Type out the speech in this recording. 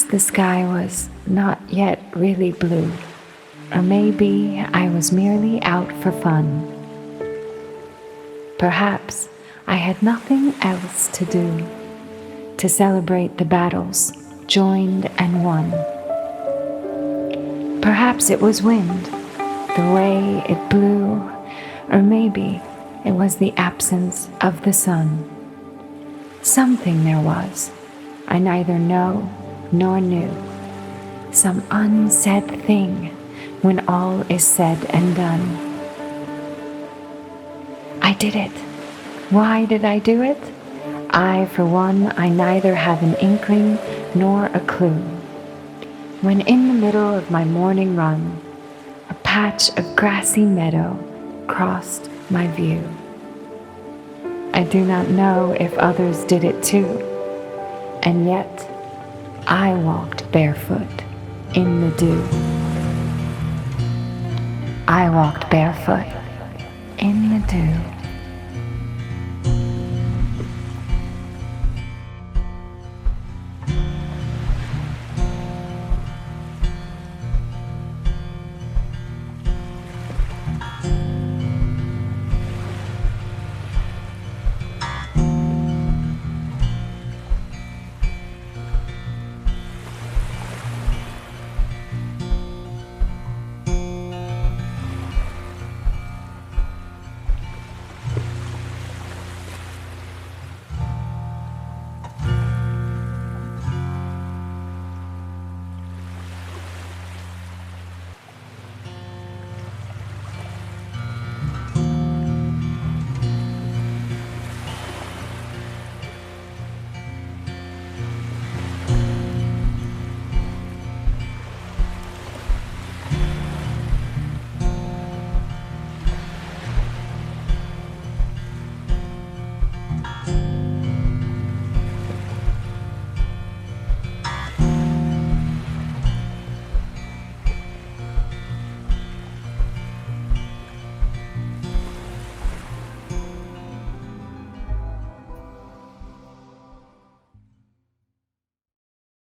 Perhaps the sky was not yet really blue, or maybe I was merely out for fun. Perhaps I had nothing else to do to celebrate the battles joined and won. Perhaps it was wind, the way it blew, or maybe it was the absence of the sun. Something there was, I neither know nor knew, some unsaid thing when all is said and done. I did it. Why did I do it? I, for one, I neither have an inkling nor a clue. When in the middle of my morning run, a patch of grassy meadow crossed my view. I do not know if others did it too, and yet I walked barefoot in the dew. I walked barefoot in the dew.